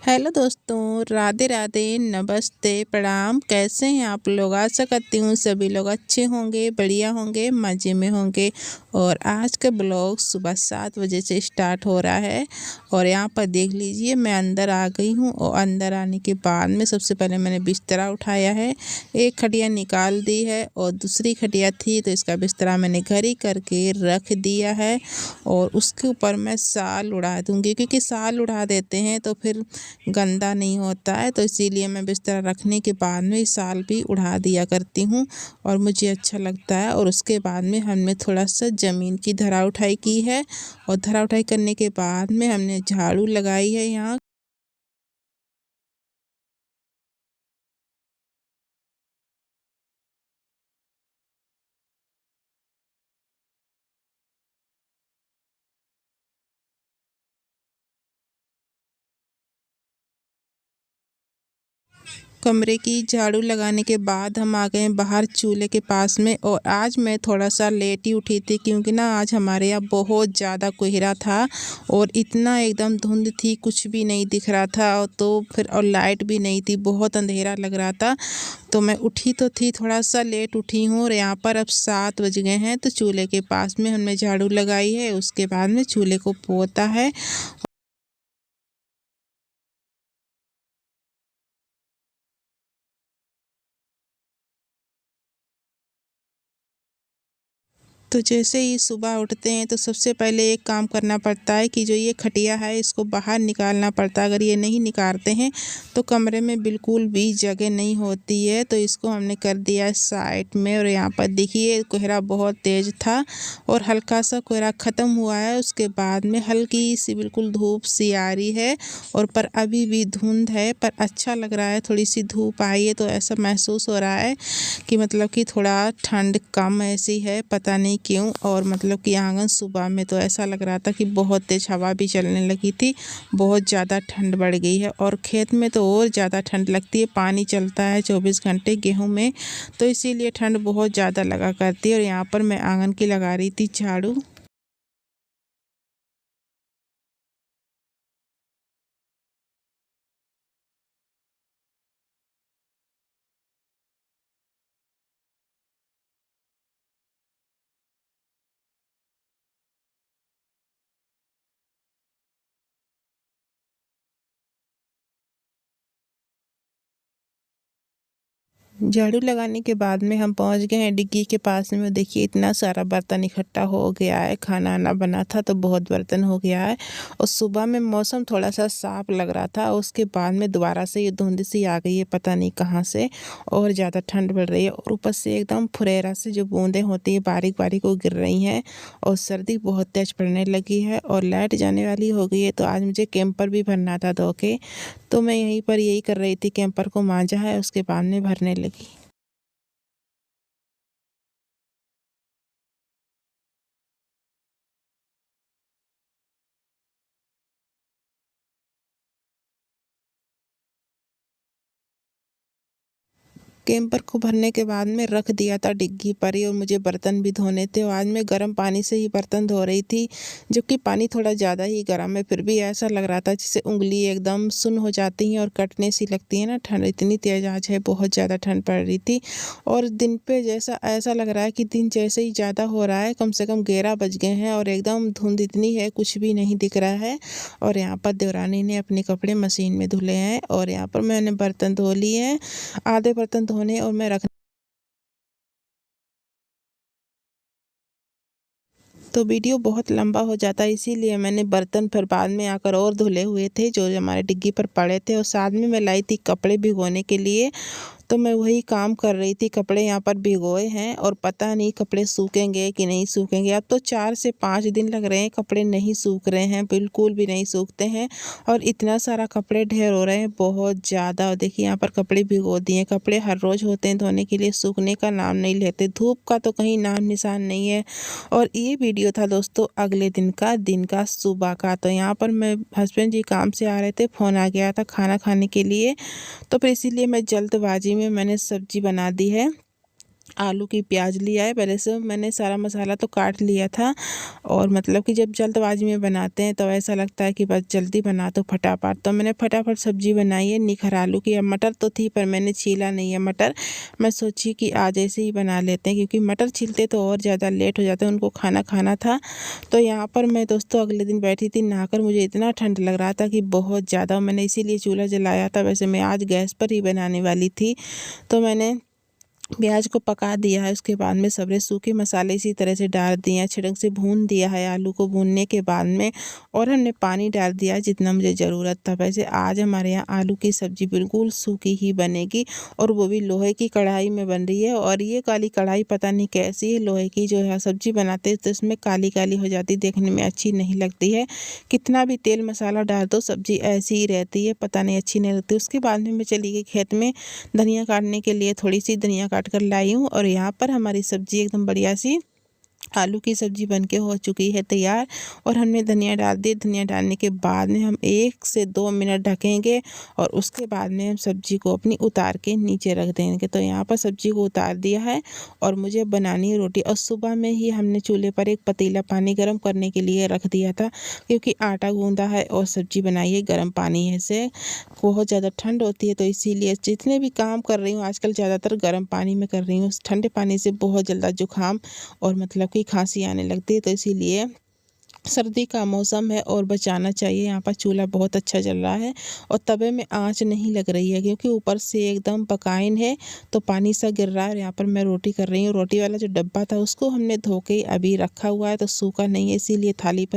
Hello दोस्तों, राधे राधे, नमस्ते, प्रणाम। कैसे हैं आप लोग? आशा करती हूँ सभी लोग अच्छे होंगे, बढ़िया होंगे, मज़े में होंगे। और आज का ब्लॉग सुबह 7 बजे से स्टार्ट हो रहा है। और यहाँ पर देख लीजिए, मैं अंदर आ गई हूँ। और अंदर आने के बाद में सबसे पहले मैंने बिस्तरा उठाया है। एक खटिया निकाल दी है और दूसरी खटिया थी तो इसका बिस्तरा मैंने घर ही करके रख दिया है। और उसके ऊपर मैं शाल उड़ा दूँगी, क्योंकि शाल उड़ा देते हैं तो फिर गंदा नहीं होता है। तो इसीलिए मैं बिस्तर रखने के बाद में शाल भी उड़ा दिया करती हूँ और मुझे अच्छा लगता है। और उसके बाद में हमने थोड़ा सा ज़मीन की धरा उठाई की है। और धरा उठाई करने के बाद में हमने झाड़ू लगाई है यहाँ। कमरे की झाड़ू लगाने के बाद हम आ गए हैं बाहर चूल्हे के पास में। और आज मैं थोड़ा सा लेट ही उठी थी, क्योंकि ना आज हमारे यहाँ बहुत ज़्यादा कोहरा था और इतना एकदम धुंध थी, कुछ भी नहीं दिख रहा था। और तो फिर और लाइट भी नहीं थी, बहुत अंधेरा लग रहा था। तो मैं उठी तो थी, थोड़ा सा लेट उठी हूँ। और यहाँ पर अब 7 बज गए हैं। तो चूल्हे के पास में हमने झाड़ू लगाई है, उसके बाद में चूल्हे को पोता है। तो जैसे ही सुबह उठते हैं तो सबसे पहले एक काम करना पड़ता है कि जो ये खटिया है इसको बाहर निकालना पड़ता है। अगर ये नहीं निकालते हैं तो कमरे में बिल्कुल भी जगह नहीं होती है। तो इसको हमने कर दिया है साइड में। और यहाँ पर देखिए, कोहरा बहुत तेज़ था और हल्का सा कोहरा ख़त्म हुआ है। उसके बाद में हल्की सी बिल्कुल धूप सी आ रही है। और पर अभी भी धुंध है, पर अच्छा लग रहा है। थोड़ी सी धूप आई है तो ऐसा महसूस हो रहा है कि मतलब कि थोड़ा ठंड कम ऐसी है, पता नहीं क्यों। और मतलब कि आंगन सुबह में तो ऐसा लग रहा था कि बहुत तेज़ हवा भी चलने लगी थी, बहुत ज़्यादा ठंड बढ़ गई है। और खेत में तो और ज़्यादा ठंड लगती है, पानी चलता है 24 घंटे गेहूं में, तो इसीलिए ठंड बहुत ज़्यादा लगा करती है। और यहाँ पर मैं आंगन की लगा रही थी झाड़ू। झाड़ू लगाने के बाद में हम पहुंच गए हैं डिग्गी के पास में। देखिए, इतना सारा बर्तन इकट्ठा हो गया है। खाना आना बना था तो बहुत बर्तन हो गया है। और सुबह में मौसम थोड़ा सा साफ लग रहा था, उसके बाद में दोबारा से ये धुंध सी आ गई है, पता नहीं कहाँ से। और ज़्यादा ठंड बढ़ रही है और ऊपर से एकदम फुरेरा से जो बूंदें होती है बारीक बारीक वो गिर रही हैं। और सर्दी बहुत तेज पड़ने लगी है और लाइट जाने वाली हो गई है। तो आज मुझे कैंपर भी भरना था धो के, तो मैं यहीं पर यही कर रही थी। कैंपर को मांजा है, उसके बाद में भरने लगी। कैंपर को भरने के बाद में रख दिया था डिग्गी पर ही। और मुझे बर्तन भी धोने थे और आज मैं गर्म पानी से ही बर्तन धो रही थी, जबकि पानी थोड़ा ज़्यादा ही गर्म है। फिर भी ऐसा लग रहा था जैसे उंगली एकदम सुन्न हो जाती हैं और कटने सी लगती है ना। ठंड इतनी तेज आज है, बहुत ज़्यादा ठंड पड़ रही थी। और दिन पे जैसा ऐसा लग रहा है कि दिन जैसे ही ज़्यादा हो रहा है, कम से कम 11 बज गए हैं और एकदम धुंध इतनी है, कुछ भी नहीं दिख रहा है। और यहाँ पर देवरानी ने अपने कपड़े मशीन में धुले हैं और यहाँ पर मैंने बर्तन धो लिए हैं। आधे बर्तन धोने और मैं रख। तो वीडियो बहुत लंबा हो जाता है, इसीलिए मैंने बर्तन फिर बाद में आकर और धुले हुए थे जो हमारे डिग्गी पर पड़े थे। और साथ में मैं लाई थी कपड़े भिगोने के लिए। तो मैं वही काम कर रही थी, कपड़े यहाँ पर भिगोए हैं और पता नहीं कपड़े सूखेंगे कि नहीं सूखेंगे। अब तो 4 से 5 दिन लग रहे हैं, कपड़े नहीं सूख रहे हैं, बिल्कुल भी नहीं सूखते हैं। और इतना सारा कपड़े ढेर हो रहे हैं, बहुत ज़्यादा। और देखिए, यहाँ पर कपड़े भिगो दिए। कपड़े हर रोज़ होते हैं धोने के लिए, सूखने का नाम नहीं लेते। धूप का तो कहीं नाम निशान नहीं है। और ये वीडियो था दोस्तों अगले दिन का सुबह का। तो यहाँ पर मैं हस्बैंड जी काम से आ रहे थे, फ़ोन आ गया था खाना खाने के लिए। तो फिर इसीलिए मैं जल्दबाजी में मैंने सब्जी बना दी है। आलू की प्याज लिया है। पहले से मैंने सारा मसाला तो काट लिया था, और मतलब कि जब जल्दबाजी में बनाते हैं तो ऐसा लगता है कि बस जल्दी बना तो फटाफट, तो मैंने फटाफट सब्जी बनाई है निखर आलू की। अब मटर तो थी पर मैंने छीला नहीं है मटर, मैं सोची कि आज ऐसे ही बना लेते हैं, क्योंकि मटर छीलते तो और ज़्यादा लेट हो जाता है, उनको खाना खाना था। तो यहाँ पर मैं दोस्तों अगले दिन बैठी थी नहाकर, मुझे इतना ठंड लग रहा था कि बहुत ज़्यादा, मैंने इसीलिए चूल्हा जलाया था। वैसे मैं आज गैस पर ही बनाने वाली थी। तो मैंने प्याज को पका दिया है, उसके बाद में सारे सूखे मसाले इसी तरह से डाल दिए हैं, छिड़क से भून दिया है आलू को। भूनने के बाद में और हमने पानी डाल दिया है जितना मुझे ज़रूरत था। वैसे आज हमारे यहाँ आलू की सब्ज़ी बिल्कुल सूखी ही बनेगी, और वो भी लोहे की कढ़ाई में बन रही है। और ये काली कढ़ाई पता नहीं कैसी है, लोहे की जो है सब्ज़ी बनाते हैं तो इसमें काली काली हो जाती, देखने में अच्छी नहीं लगती है। कितना भी तेल मसाला डाल दो सब्ज़ी ऐसी ही रहती है, पता नहीं अच्छी नहीं लगती। उसके बाद में मैं चली गई खेत में धनिया काटने के लिए, थोड़ी सी धनिया काट कर लाई हूँ। और यहाँ पर हमारी सब्जी एकदम बढ़िया सी आलू की सब्ज़ी बनके हो चुकी है तैयार। और हमने धनिया डाल दी। धनिया डालने के बाद में हम 1 से 2 मिनट ढकेंगे, और उसके बाद में हम सब्ज़ी को अपनी उतार के नीचे रख देंगे। तो यहाँ पर सब्ज़ी को उतार दिया है, और मुझे बनानी है रोटी। और सुबह में ही हमने चूल्हे पर एक पतीला पानी गर्म करने के लिए रख दिया था, क्योंकि आटा गूँधा है और सब्ज़ी बनाई है गर्म पानी से। बहुत ज़्यादा ठंड होती है, तो इसीलिए जितने भी काम कर रही हूँ आजकल ज़्यादातर गर्म पानी में कर रही हूँ। ठंडे पानी से बहुत जल्दा जुकाम और मतलब कि खांसी आने लगती है, तो इसीलिए सर्दी का मौसम है और बचाना चाहिए। यहाँ पर चूल्हा बहुत अच्छा जल रहा है, और तवे में आंच नहीं लग रही है, क्योंकि ऊपर से एकदम पकाइन है तो पानी सा गिर रहा है। और यहाँ पर मैं रोटी कर रही हूँ। रोटी वाला जो डब्बा था उसको हमने धो के अभी रखा हुआ है, तो सूखा नहीं है, इसीलिए थाली पर